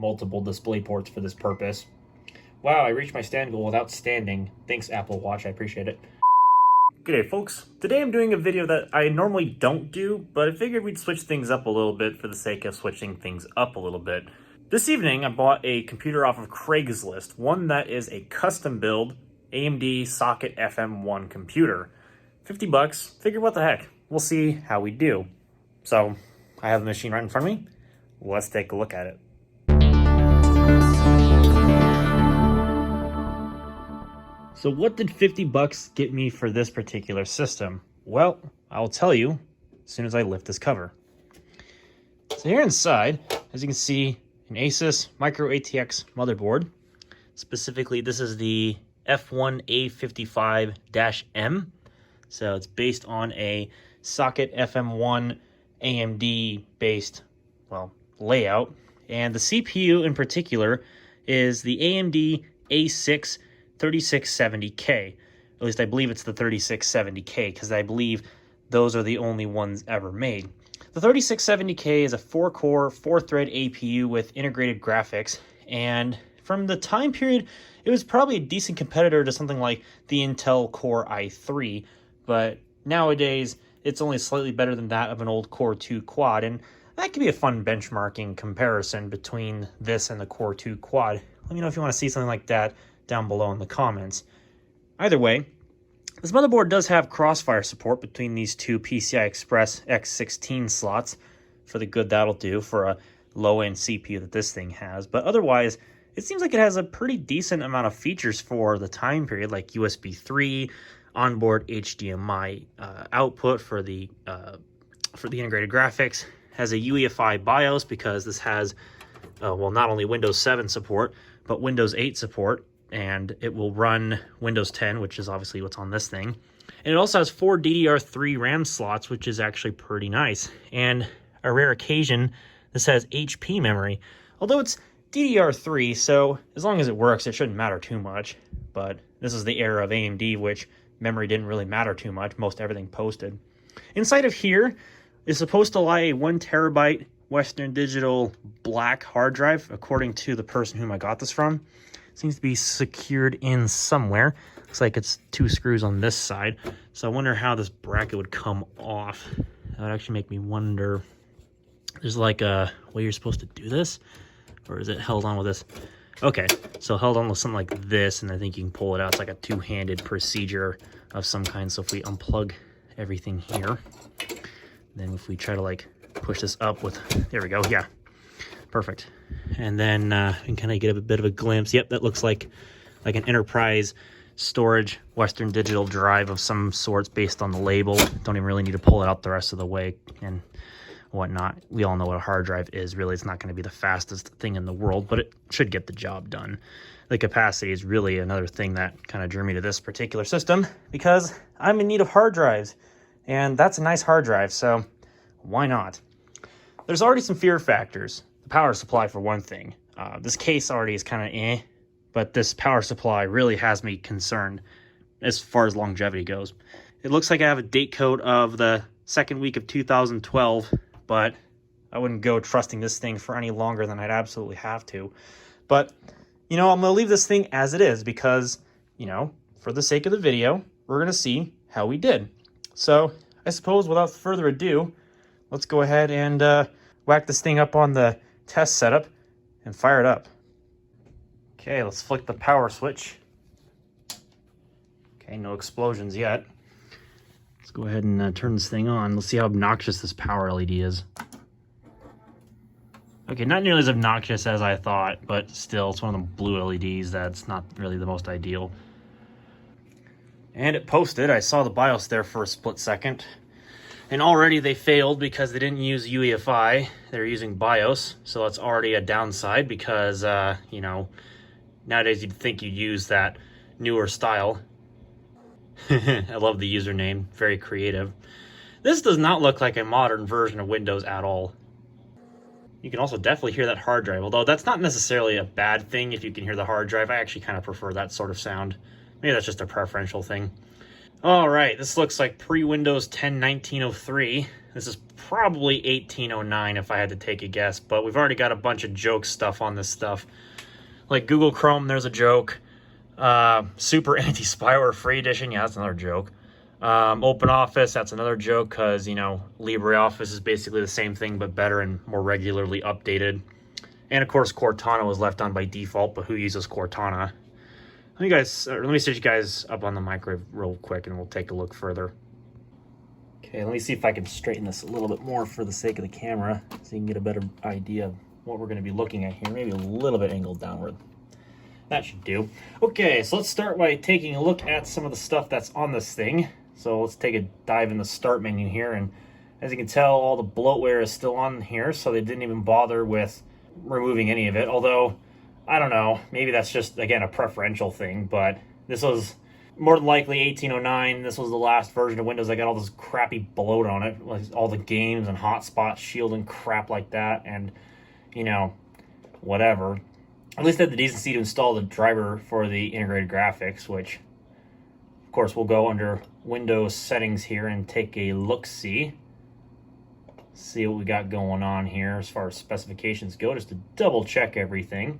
multiple display ports for this purpose. Wow, I reached my stand goal without standing. Thanks, Apple Watch, I appreciate it. G'day folks, today I'm doing a video that I normally don't do, but I figured we'd switch things up a little bit for the sake of switching things up a little bit. This evening I bought a computer off of Craigslist, one that is a custom build AMD socket FM1 computer. 50 bucks, figured what the heck, we'll see how we do. So, I have the machine right in front of me, let's take a look at it. So what did 50 bucks get me for this particular system? Well, I'll tell you as soon as I lift this cover. So here inside, as you can see, an Asus Micro ATX motherboard. Specifically, this is the F1A55-M. So it's based on a socket FM1 AMD based, well, layout. And the CPU in particular is the AMD A6 3670K. At least I believe it's the 3670K because I believe those are the only ones ever made. The 3670K is a 4-core, 4-thread APU with integrated graphics, and from the time period, it was probably a decent competitor to something like the Intel Core i3, but nowadays it's only slightly better than that of an old Core 2 quad, and that could be a fun benchmarking comparison between this and the Core 2 quad. Let me know if you want to see something like that down below in the comments. Either way, this motherboard does have crossfire support between these two PCI Express X16 slots for the good that'll do for a low-end CPU that this thing has, but otherwise it seems like it has a pretty decent amount of features for the time period, like USB 3, onboard HDMI output for the integrated graphics, has a UEFI BIOS because this has well, not only Windows 7 support but Windows 8 support, and it will run Windows 10, which is obviously what's on this thing. And it also has 4 DDR3 RAM slots, which is actually pretty nice. And a rare occasion, this has HP memory. Although it's DDR3, so as long as it works, it shouldn't matter too much. But this is the era of AMD, which memory didn't really matter too much. Most everything posted. Inside of here is supposed to lie a 1 terabyte Western Digital black hard drive, according to the person whom I got this from. Seems to be secured in somewhere. Looks like it's 2 screws on this side. So I wonder how this bracket would come off. That would actually make me wonder. There's like a way you're supposed to do this? Or is it held on with this? Okay, so held on with something like this, and I think you can pull it out. It's like a two-handed procedure of some kind. So if we unplug everything here, then if we try to like push this up with, there we go, yeah. Perfect. And then you can kind of get a bit of a glimpse. Yep, that looks like an enterprise storage Western Digital drive of some sorts based on the label. Don't even really need to pull it out the rest of the way and whatnot. We all know what a hard drive is. Really, it's not going to be the fastest thing in the world, but it should get the job done. The capacity is really another thing that kind of drew me to this particular system because I'm in need of hard drives, and that's a nice hard drive, so why not? There's already some fear factors. The power supply, for one thing. This case already is kind of but this power supply really has me concerned as far as longevity goes. It looks like I have a date code of the second week of 2012, but I wouldn't go trusting this thing for any longer than I'd absolutely have to. But, you know, I'm going to leave this thing as it is because, you know, for the sake of the video, we're going to see how we did. So, I suppose without further ado, let's go ahead and whack this thing up on the test setup and fire it up. Okay, let's flick the power switch. Okay, no explosions yet. Let's go ahead and turn this thing on. Let's see how obnoxious this power LED is. Okay, not nearly as obnoxious as I thought, but still, it's one of the blue LEDs that's not really the most ideal. And it posted. I saw the BIOS there for a split second. And already they failed because they didn't use UEFI. They're using BIOS, so that's already a downside because, you know, nowadays you'd think you'd use that newer style. I love the username, very creative. This does not look like a modern version of Windows at all. You can also definitely hear that hard drive, although that's not necessarily a bad thing if you can hear the hard drive. I actually kind of prefer that sort of sound. Maybe that's just a preferential thing. All right, this looks like pre-Windows 10 1903. This is probably 1809 if I had to take a guess, but we've already got a bunch of joke stuff on this stuff. Like Google Chrome, there's a joke. Super anti-spyware free edition, yeah, that's another joke. Open Office, that's another joke because, you know, LibreOffice is basically the same thing but better and more regularly updated. And of course, Cortana was left on by default, but who uses Cortana? Let me set you guys up on the microwave real quick and we'll take a look further. Okay, let me see if I can straighten this a little bit more for the sake of the camera so you can get a better idea of what we're going to be looking at here. Maybe a little bit angled downward. That should do. Okay, so let's start by taking a look at some of the stuff that's on this thing. So let's take a dive in the start menu here, and as you can tell, all the bloatware is still on here, so they didn't even bother with removing any of it. Although, I don't know, maybe that's just, again, a preferential thing, but this was more than likely 1809. This was the last version of Windows that got all this crappy bloat on it, like all the games and hotspot shield and crap like that, and, you know, whatever. At least they had the decency to install the driver for the integrated graphics, which, of course, we'll go under Windows settings here and take a look-see. See what we got going on here as far as specifications go, just to double-check everything.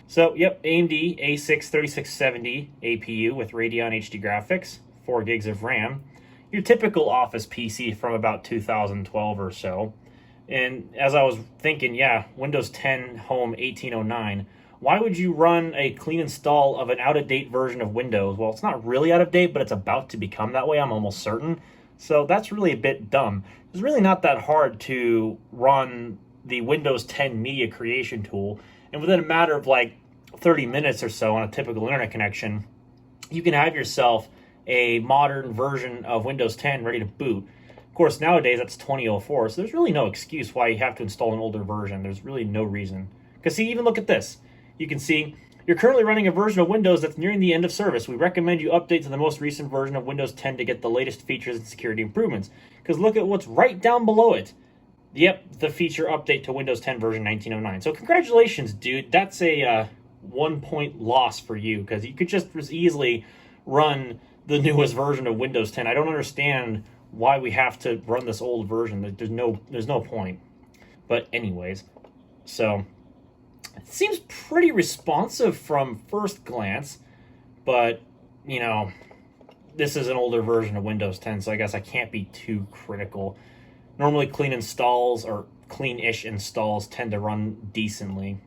So, yep, AMD A6 3670 APU with Radeon HD graphics, 4 gigs of RAM. Your typical Office PC from about 2012 or so. And as I was thinking, yeah, Windows 10 Home 1809, why would you run a clean install of an out-of-date version of Windows? Well, it's not really out of date, but it's about to become that way, I'm almost certain. So that's really a bit dumb. It's really not that hard to run the Windows 10 media creation tool, and within a matter of like 30 minutes or so on a typical internet connection, you can have yourself a modern version of Windows 10 ready to boot. Of course, nowadays that's 2004, so there's really no excuse why you have to install an older version. There's really no reason. Because see, even look at this. You can see you're currently running a version of Windows that's nearing the end of service. We recommend you update to the most recent version of Windows 10 to get the latest features and security improvements. Because look at what's right down below it. Yep, the feature update to Windows 10 version 1909. So congratulations, dude. That's a 1-point loss for you, because you could just as easily run the newest version of Windows 10. I don't understand why we have to run this old version. There's no point. But anyways, so it seems pretty responsive from first glance, but, you know, this is an older version of Windows 10, so I guess I can't be too critical. Normally clean installs, or clean-ish installs, tend to run decently.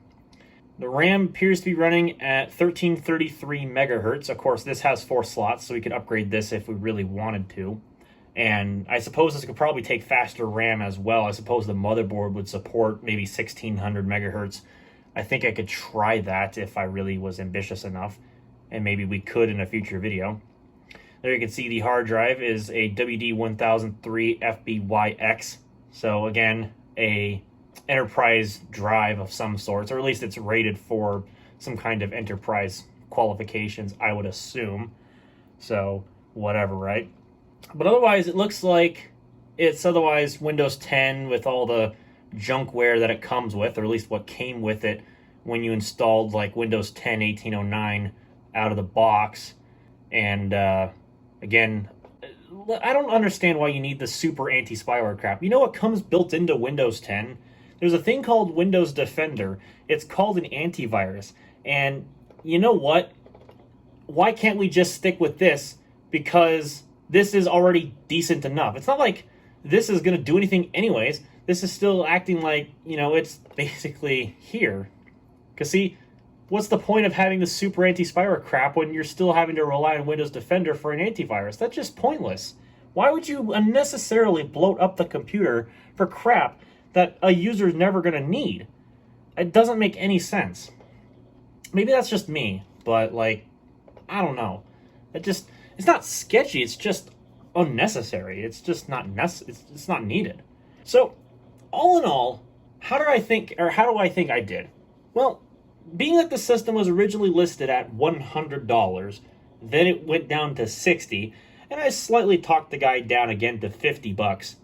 The RAM appears to be running at 1333 megahertz. Of course, this has 4 slots, so we could upgrade this if we really wanted to. And I suppose this could probably take faster RAM as well. I suppose the motherboard would support maybe 1600 megahertz. I think I could try that if I really was ambitious enough, and maybe we could in a future video. There you can see the hard drive is a WD-1003 FBYX. So again, a enterprise drive of some sorts, or at least it's rated for some kind of enterprise qualifications, I would assume. So whatever, right? But otherwise, it looks like it's otherwise Windows 10 with all the junkware that it comes with, or at least what came with it when you installed like Windows 10 1809 out of the box. And again, I don't understand why you need the super anti-spyware crap. You know what comes built into Windows 10? There's a thing called Windows Defender. It's called an antivirus. And you know what? Why can't we just stick with this? Because this is already decent enough. It's not like this is going to do anything anyways. This is still acting like, you know, it's basically here. Because see, what's the point of having the super anti-spyware crap when you're still having to rely on Windows Defender for an antivirus? That's just pointless. Why would you unnecessarily bloat up the computer for crap that a user's never going to need? It doesn't make any sense. Maybe that's just me, but like, I don't know. It's not sketchy, it's just unnecessary. It's just not it's not needed. So, all in all, how do I think I did? Well, being that the system was originally listed at $100, then it went down to $60, and I slightly talked the guy down again to $50.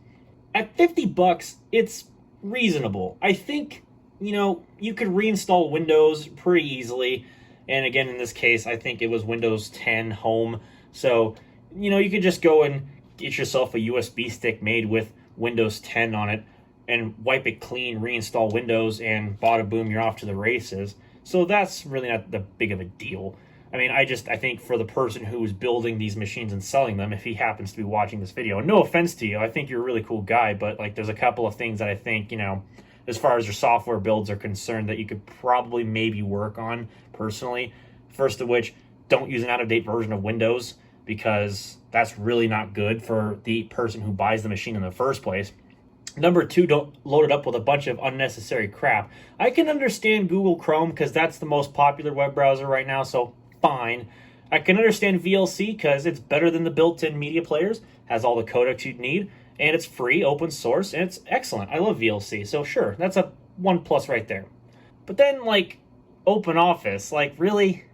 At $50, it's reasonable. I think, you know, you could reinstall Windows pretty easily, and again, in this case, I think it was Windows 10 Home, so, you know, you could just go and get yourself a USB stick made with Windows 10 on it and wipe it clean, reinstall Windows, and bada boom, you're off to the races. So that's really not that big of a deal. I mean, I think for the person who's building these machines and selling them, if he happens to be watching this video, and no offense to you, I think you're a really cool guy, but like there's a couple of things that I think, you know, as far as your software builds are concerned, that you could probably maybe work on personally. First of which, don't use an out-of-date version of Windows, because that's really not good for the person who buys the machine in the first place. Number two, don't load it up with a bunch of unnecessary crap. I can understand Google Chrome because that's the most popular web browser right now, so fine. I can understand VLC because it's better than the built-in media players, has all the codecs you'd need, and it's free, open source, and it's excellent. I love VLC, so sure, that's a 1+ right there. But then, like, OpenOffice, like, really?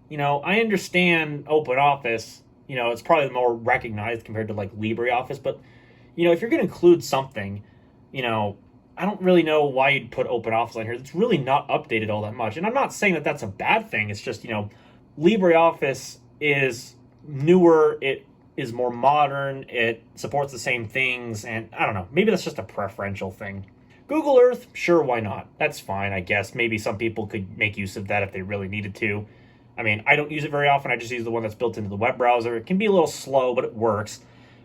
You know, I understand OpenOffice, you know, it's probably more recognized compared to, like, LibreOffice, but, you know, if you're going to include something, you know, I don't really know why you'd put OpenOffice on here. It's really not updated all that much. And I'm not saying that that's a bad thing. It's just, you know, LibreOffice is newer, it is more modern, it supports the same things, and I don't know, maybe that's just a preferential thing. Google Earth, sure, why not? That's fine, I guess. Maybe some people could make use of that if they really needed to. I mean, I don't use it very often, I just use the one that's built into the web browser. It can be a little slow, but it works.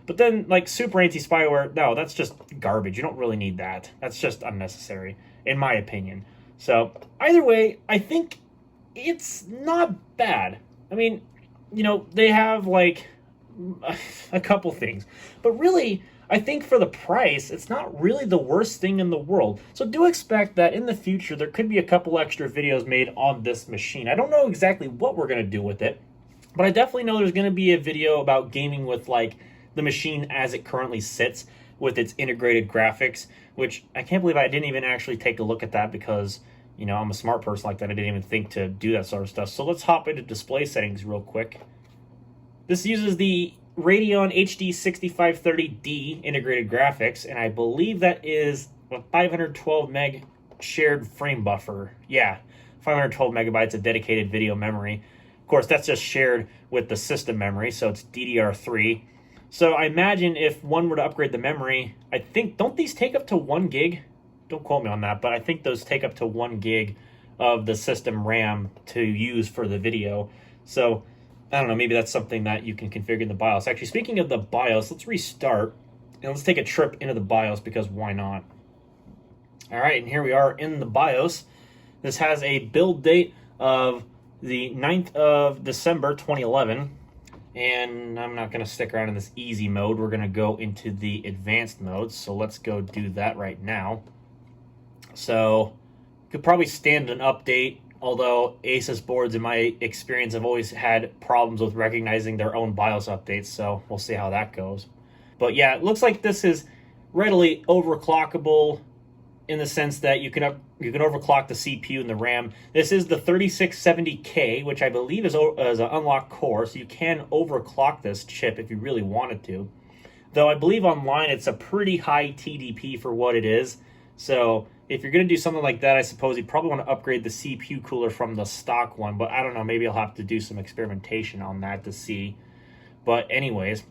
But then, like, super anti-spyware, no, that's just garbage. You don't really need that. That's just unnecessary, in my opinion. So, either way, I think it's not bad. I mean, you know, they have, like, a couple things. But really, I think for the price, it's not really the worst thing in the world. So do expect that in the future, there could be a couple extra videos made on this machine. I don't know exactly what we're going to do with it, but I definitely know there's going to be a video about gaming with, like, the machine as it currently sits with its integrated graphics, which I can't believe I didn't even actually take a look at that because, you know, I'm a smart person like that. I didn't even think to do that sort of stuff. So let's hop into display settings real quick. This uses the Radeon HD 6530D integrated graphics, and I believe that is a 512 meg shared frame buffer. Yeah, 512 megabytes of dedicated video memory. Of course, that's just shared with the system memory, so it's DDR3. So I imagine if one were to upgrade the memory, I think, don't these take up to 1 gig? Don't quote me on that, but I think those take up to 1 gig of the system RAM to use for the video. So, I don't know, maybe that's something that you can configure in the BIOS. Actually, speaking of the BIOS, let's restart, and let's take a trip into the BIOS, because why not? All right, and here we are in the BIOS. This has a build date of the 9th of December, 2011. And I'm not going to stick around in this easy mode. We're going to go into the advanced mode. So let's go do that right now. So could probably stand an update, although Asus boards, in my experience, have always had problems with recognizing their own BIOS updates. So we'll see how that goes. But yeah, it looks like this is readily overclockable in the sense that you can overclock the CPU and the RAM. This is the 3670K, which I believe is an unlocked core, so you can overclock this chip if you really wanted to. Though I believe online it's a pretty high TDP for what it is. So if you're going to do something like that, I suppose you probably want to upgrade the CPU cooler from the stock one. But I don't know, maybe I'll have to do some experimentation on that to see. But anyways,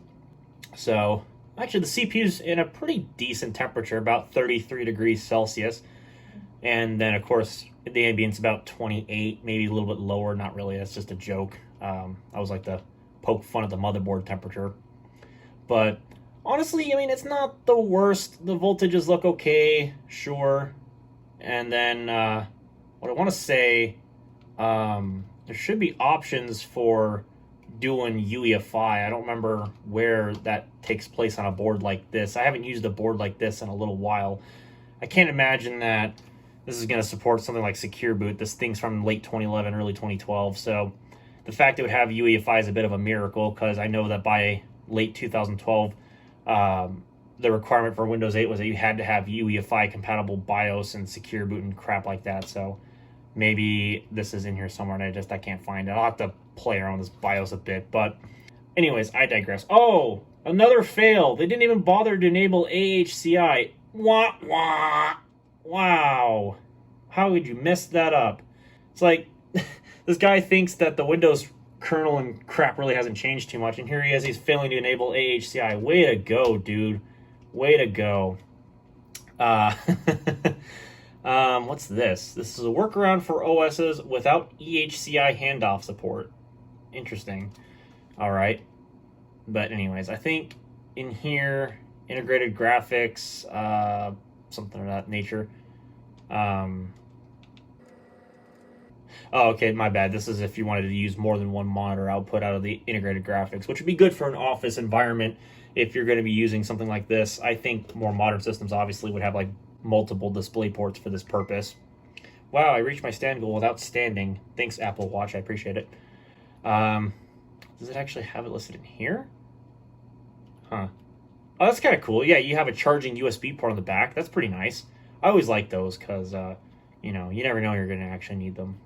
so actually, the CPU's in a pretty decent temperature, about 33 degrees Celsius. And then, of course, the ambient's about 28, maybe a little bit lower. Not really, that's just a joke. I was like to poke fun at the motherboard temperature. But honestly, I mean, it's not the worst. The voltages look okay, sure. And then, what I want to say, there should be options for doing UEFI. I don't remember where that takes place on a board like this. I haven't used a board like this in a little while. I can't imagine that this is going to support something like Secure Boot. This thing's from late 2011, early 2012. So the fact it would have UEFI is a bit of a miracle, because I know that by late 2012, the requirement for Windows 8 was that you had to have UEFI compatible BIOS and Secure Boot and crap like that. So maybe this is in here somewhere and I can't find it. I'll have to play around with this BIOS a bit. But anyways, I digress. Oh, another fail. They didn't even bother to enable AHCI. Wah, wah. Wow. How would you mess that up? It's like, this guy thinks that the Windows kernel and crap really hasn't changed too much, and here he is, he's failing to enable AHCI. Way to go, dude. Way to go. Uh, what's this? This is a workaround for OSs without EHCI handoff support. Interesting. All right. But anyways, I think in here, integrated graphics, something of that nature. Oh, okay, my bad. This is if you wanted to use more than one monitor output out of the integrated graphics, which would be good for an office environment if you're going to be using something like this. I think more modern systems obviously would have like multiple display ports for this purpose. Wow, I reached my stand goal without standing. Thanks, Apple Watch. I appreciate it. Does it actually have it listed in here? Huh. Oh, that's kind of cool. Yeah, you have a charging USB port on the back. That's pretty nice. I always like those because, you know, you never know you're going to actually need them.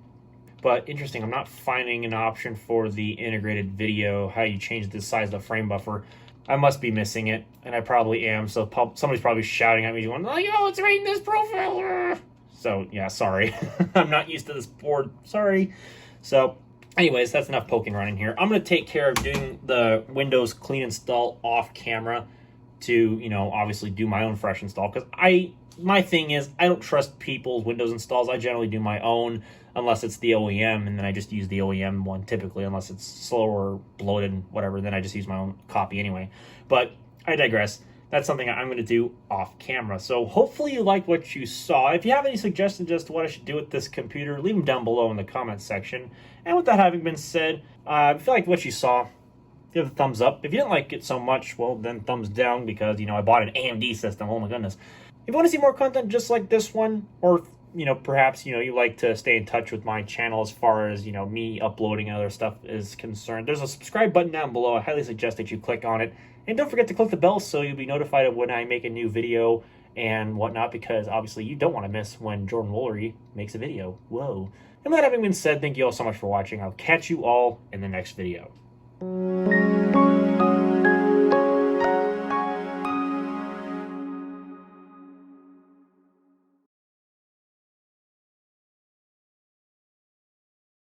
But interesting, I'm not finding an option for the integrated video, how you change the size of the frame buffer. I must be missing it, and I probably am. So somebody's probably shouting at me going, oh, yo, it's right in this profile. So, yeah, sorry. I'm not used to this board. Sorry. So, anyways, that's enough poking around in here. I'm going to take care of doing the Windows clean install off camera to, you know, obviously do my own fresh install. Because my thing is, I don't trust people's Windows installs. I generally do my own, unless it's the OEM, and then I just use the OEM one typically, unless it's slow or bloated and whatever, then I just use my own copy anyway. But I digress. That's something I'm going to do off camera. So hopefully you liked what you saw. If you have any suggestions as to what I should do with this computer, leave them down below in the comments section. And with that having been said, if you liked what you saw, give it a thumbs up. If you didn't like it so much, well, then thumbs down, because, you know, I bought an AMD system. Oh my goodness. If you want to see more content just like this one, or, you know, perhaps, you know, you like to stay in touch with my channel as far as, you know, me uploading and other stuff is concerned, there's a subscribe button down below. I highly suggest that you click on it. And don't forget to click the bell so you'll be notified of when I make a new video and whatnot, because obviously you don't want to miss when Jordan Woolery makes a video. Whoa. And that having been said, thank you all so much for watching. I'll catch you all in the next video.